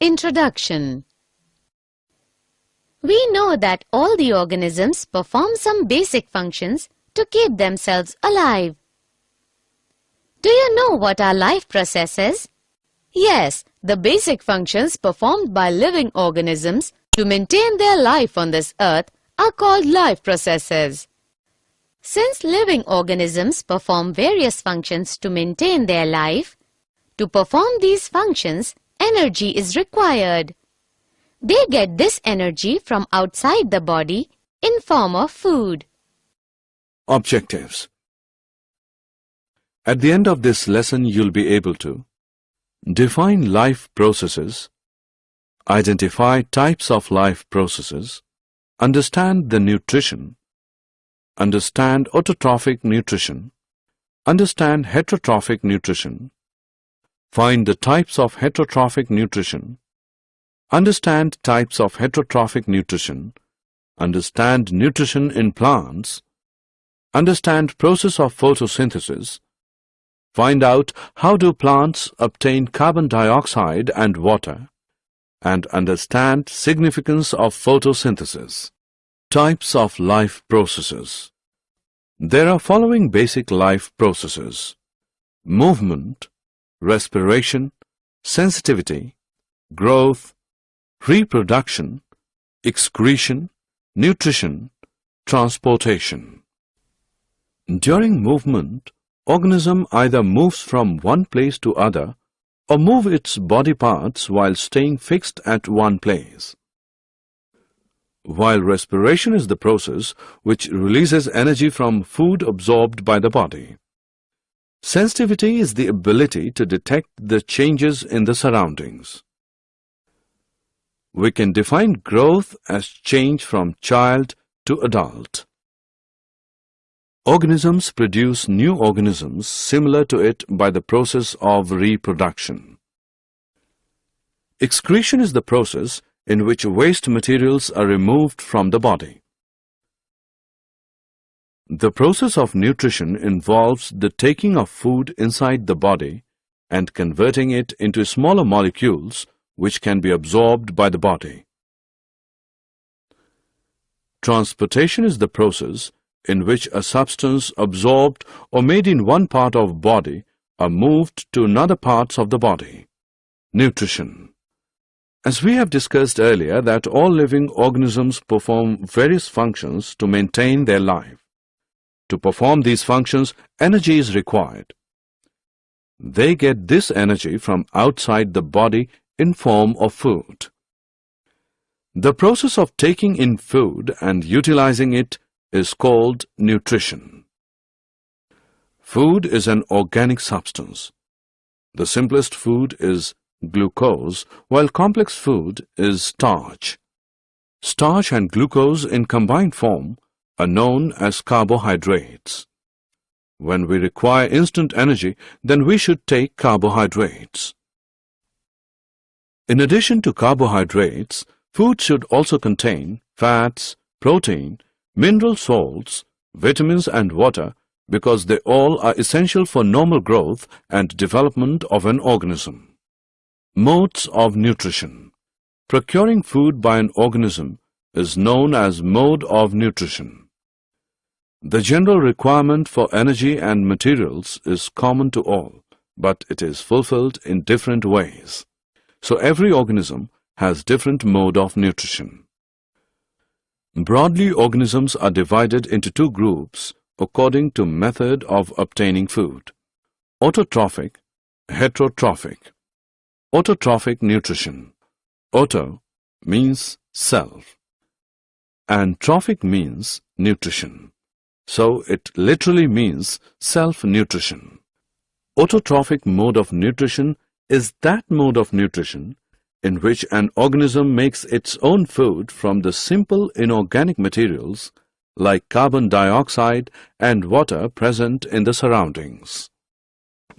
Introduction. We know that all the organisms perform some basic functions to keep themselves alive. Do you know what are life processes? Yes, the basic functions performed by living organisms to maintain their life on this earth are called life processes. Since living organisms perform various functions to maintain their life, to perform these functions, energy is required. They get this energy from outside the body in form of food. Objectives. At the end of this lesson, you'll be able to define life processes, identify types of life processes, understand the nutrition, understand autotrophic nutrition, understand heterotrophic nutrition, find the types of heterotrophic nutrition, understand types of heterotrophic nutrition, understand nutrition in plants, understand process of photosynthesis, find out how do plants obtain carbon dioxide and water, and understand significance of photosynthesis. Types of life processes. There are following basic life processes: movement, respiration, sensitivity, growth, reproduction, excretion, nutrition, transportation. During movement, organism either moves from one place to other or move its body parts while staying fixed at one place. While respiration is the process which releases energy from food absorbed by the body. Sensitivity is the ability to detect the changes in the surroundings. We can define growth as change from child to adult. Organisms produce new organisms similar to it by the process of reproduction. Excretion is the process in which waste materials are removed from the body. The process of nutrition involves the taking of food inside the body and converting it into smaller molecules which can be absorbed by the body. Transportation is the process in which a substance absorbed or made in one part of body are moved to another parts of the body. Nutrition. As we have discussed earlier that all living organisms perform various functions to maintain their life. To perform these functions, energy is required. They get this energy from outside the body in form of food. The process of taking in food and utilizing it is called nutrition. Food is an organic substance. The simplest food is glucose, while complex food is starch. Starch and glucose in combined form are known as carbohydrates. When we require instant energy, then we should take carbohydrates. In addition to carbohydrates, food should also contain fats, protein, mineral salts, vitamins and water because they all are essential for normal growth and development of an organism. Modes of nutrition. Procuring food by an organism is known as mode of nutrition. The general requirement for energy and materials is common to all, but it is fulfilled in different ways. So every organism has different mode of nutrition. Broadly, organisms are divided into two groups according to method of obtaining food: autotrophic, heterotrophic. Autotrophic nutrition. Auto means self and trophic means nutrition. So it literally means self-nutrition. Autotrophic mode of nutrition is that mode of nutrition in which an organism makes its own food from the simple inorganic materials like carbon dioxide and water present in the surroundings.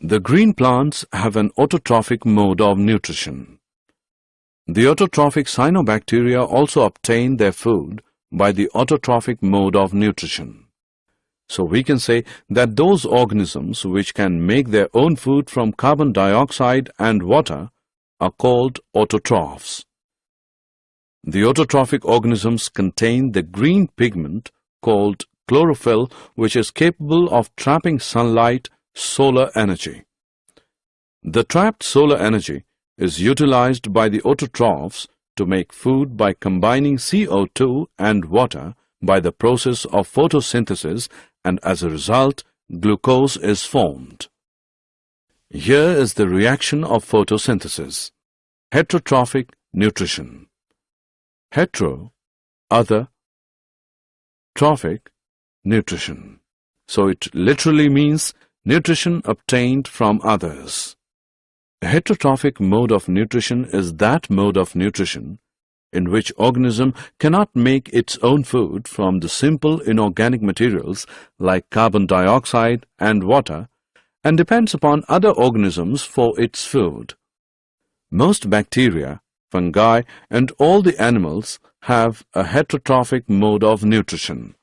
The green plants have an autotrophic mode of nutrition. The autotrophic cyanobacteria also obtain their food by the autotrophic mode of nutrition. So we can say that those organisms which can make their own food from carbon dioxide and water are called autotrophs. The autotrophic organisms contain the green pigment called chlorophyll, which is capable of trapping sunlight, solar energy. The trapped solar energy is utilized by the autotrophs to make food by combining CO2 and water by the process of photosynthesis, and as a result, glucose is formed. Here is the reaction of photosynthesis. Heterotrophic nutrition. Hetero, other, trophic, nutrition. So it literally means nutrition obtained from others. A heterotrophic mode of nutrition is that mode of nutrition in which organism cannot make its own food from the simple inorganic materials like carbon dioxide and water and depends upon other organisms for its food. Most bacteria, fungi, and all the animals have a heterotrophic mode of nutrition.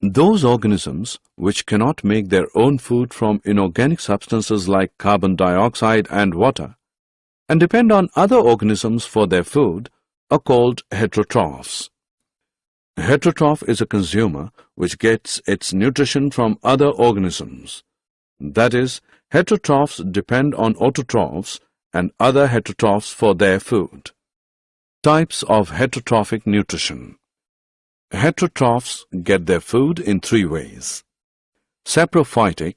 Those organisms which cannot make their own food from inorganic substances like carbon dioxide and water and depend on other organisms for their food are called heterotrophs. A heterotroph is a consumer which gets its nutrition from other organisms. That is, heterotrophs depend on autotrophs and other heterotrophs for their food. Types of heterotrophic nutrition. Heterotrophs get their food in three ways: saprophytic,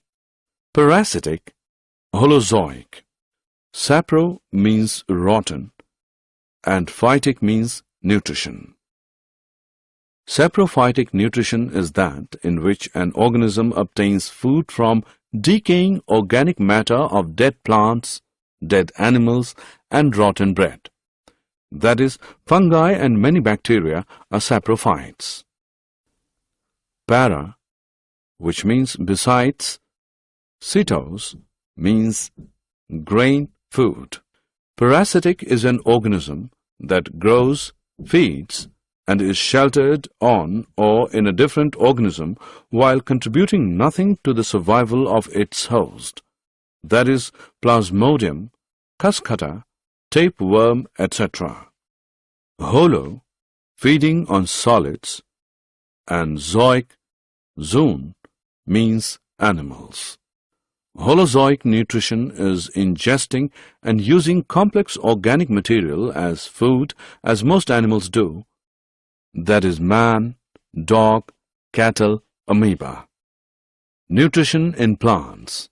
parasitic, holozoic. Sapro means rotten and phytic means nutrition. Saprophytic nutrition is that in which an organism obtains food from decaying organic matter of dead plants, dead animals, and rotten bread. That is, fungi and many bacteria are saprophytes. Para, which means besides, cytos means grain food. Parasitic is an organism that grows, feeds, and is sheltered on or in a different organism while contributing nothing to the survival of its host. That is, Plasmodium, Cuscuta, tapeworm, etc. Holo, feeding on solids, and zoic, zoon, means animals. Holozoic nutrition is ingesting and using complex organic material as food as most animals do, that is man, dog, cattle, amoeba. Nutrition in plants.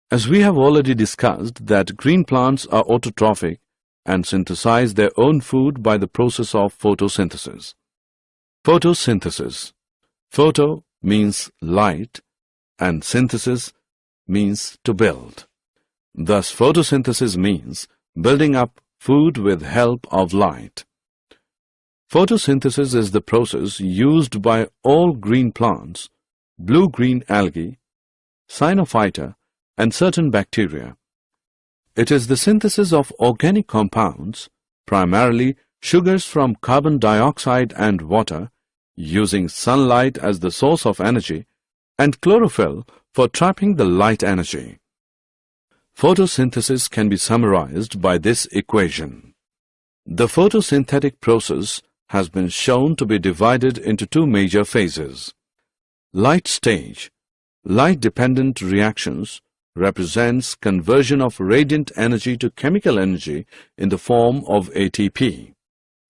As we have already discussed that green plants are autotrophic and synthesize their own food by the process of photosynthesis. Photosynthesis. Photo means light and synthesis means to build. Thus, photosynthesis means building up food with help of light. Photosynthesis is the process used by all green plants, blue-green algae, cyanophyta, and certain bacteria. It is the synthesis of organic compounds, primarily sugars from carbon dioxide and water, using sunlight as the source of energy, and chlorophyll for trapping the light energy. Photosynthesis can be summarized by this equation. The photosynthetic process has been shown to be divided into two major phases. Light stage, light-dependent reactions, represents conversion of radiant energy to chemical energy in the form of ATP.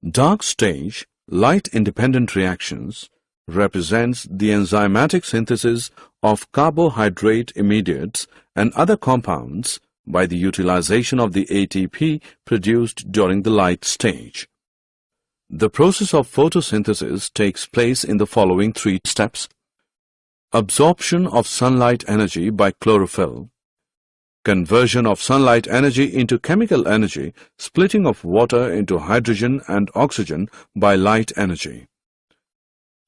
Dark stage, light-independent reactions, represents the enzymatic synthesis of carbohydrate immediates and other compounds by the utilization of the ATP produced during the light stage. The process of photosynthesis takes place in the following three steps: absorption of sunlight energy by chlorophyll, conversion of sunlight energy into chemical energy, splitting of water into hydrogen and oxygen by light energy,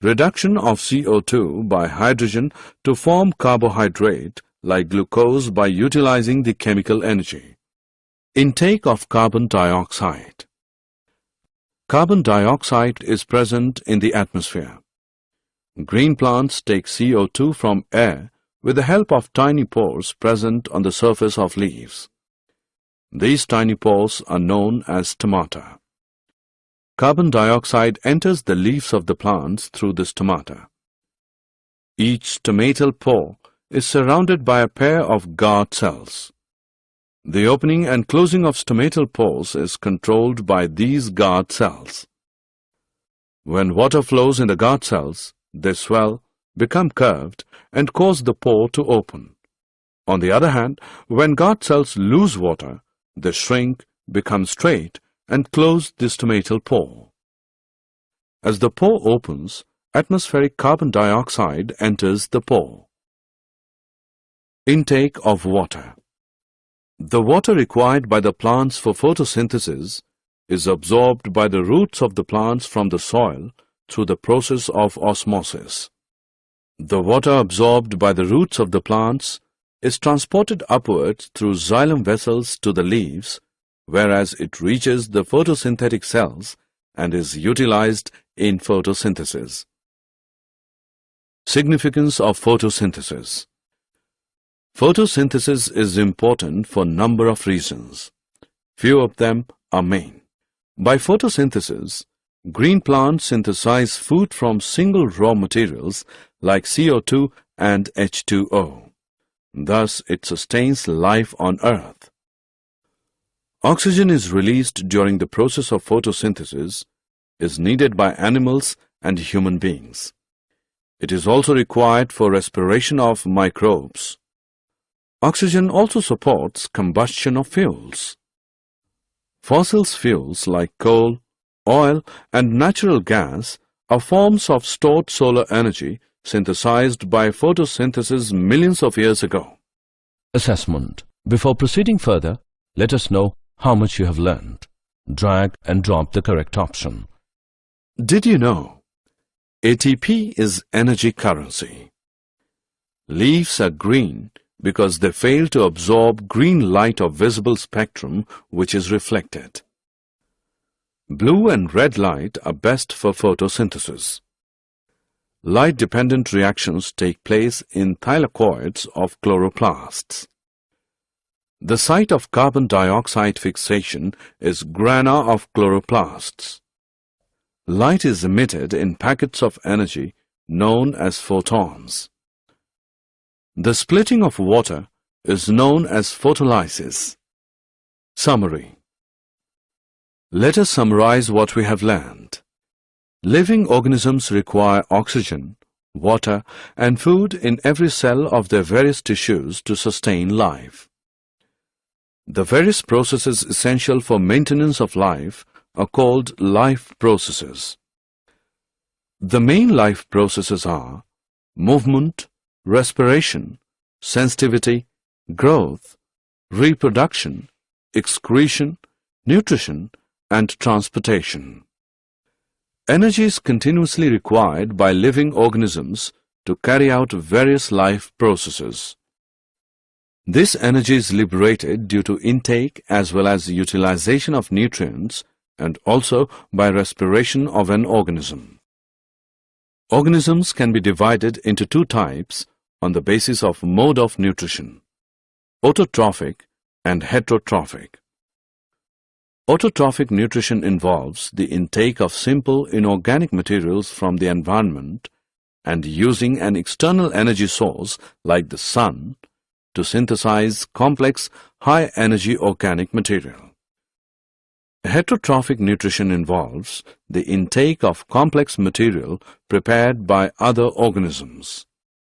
reduction of CO2 by hydrogen to form carbohydrate like glucose by utilizing the chemical energy, intake of carbon dioxide. Carbon dioxide is present in the atmosphere. Green plants take CO2 from air with the help of tiny pores present on the surface of leaves. These tiny pores are known as stomata. Carbon dioxide enters the leaves of the plants through the stomata. Each stomatal pore is surrounded by a pair of guard cells. The opening and closing of stomatal pores is controlled by these guard cells. When water flows in the guard cells, they swell, become curved, and cause the pore to open. On the other hand, when guard cells lose water, they shrink, become straight, and close the stomatal pore. As the pore opens, atmospheric carbon dioxide enters the pore. Intake of water. The water required by the plants for photosynthesis is absorbed by the roots of the plants from the soil through the process of osmosis. The water absorbed by the roots of the plants is transported upwards through xylem vessels to the leaves, whereas it reaches the photosynthetic cells and is utilized in photosynthesis. Significance of photosynthesis. Photosynthesis is important for a number of reasons. Few of them are main. By photosynthesis, green plants synthesize food from single raw materials like CO2 and H2O. Thus, it sustains life on Earth. Oxygen is released during the process of photosynthesis, is needed by animals and human beings. It is also required for respiration of microbes. Oxygen also supports combustion of fuels. Fossil fuels like coal, oil, and natural gas are forms of stored solar energy synthesized by photosynthesis millions of years ago. Assessment. Before proceeding further, let us know how much you have learned. Drag and drop the correct option. Did you know? ATP is energy currency. Leaves are green because they fail to absorb green light of visible spectrum which is reflected. Blue and red light are best for photosynthesis. Light-dependent reactions take place in thylakoids of chloroplasts. The site of carbon dioxide fixation is grana of chloroplasts. Light is emitted in packets of energy known as photons. The splitting of water is known as photolysis. Summary. Let us summarize what we have learned. Living organisms require oxygen, water, and food in every cell of their various tissues to sustain life. The various processes essential for maintenance of life are called life processes. The main life processes are movement, respiration, sensitivity, growth, reproduction, excretion, nutrition, and transportation. Energy is continuously required by living organisms to carry out various life processes. This energy is liberated due to intake as well as utilization of nutrients and also by respiration of an organism. Organisms can be divided into two types on the basis of mode of nutrition: autotrophic and heterotrophic. Autotrophic nutrition involves the intake of simple inorganic materials from the environment and using an external energy source like the sun to synthesize complex, high-energy organic material. Heterotrophic nutrition involves the intake of complex material prepared by other organisms.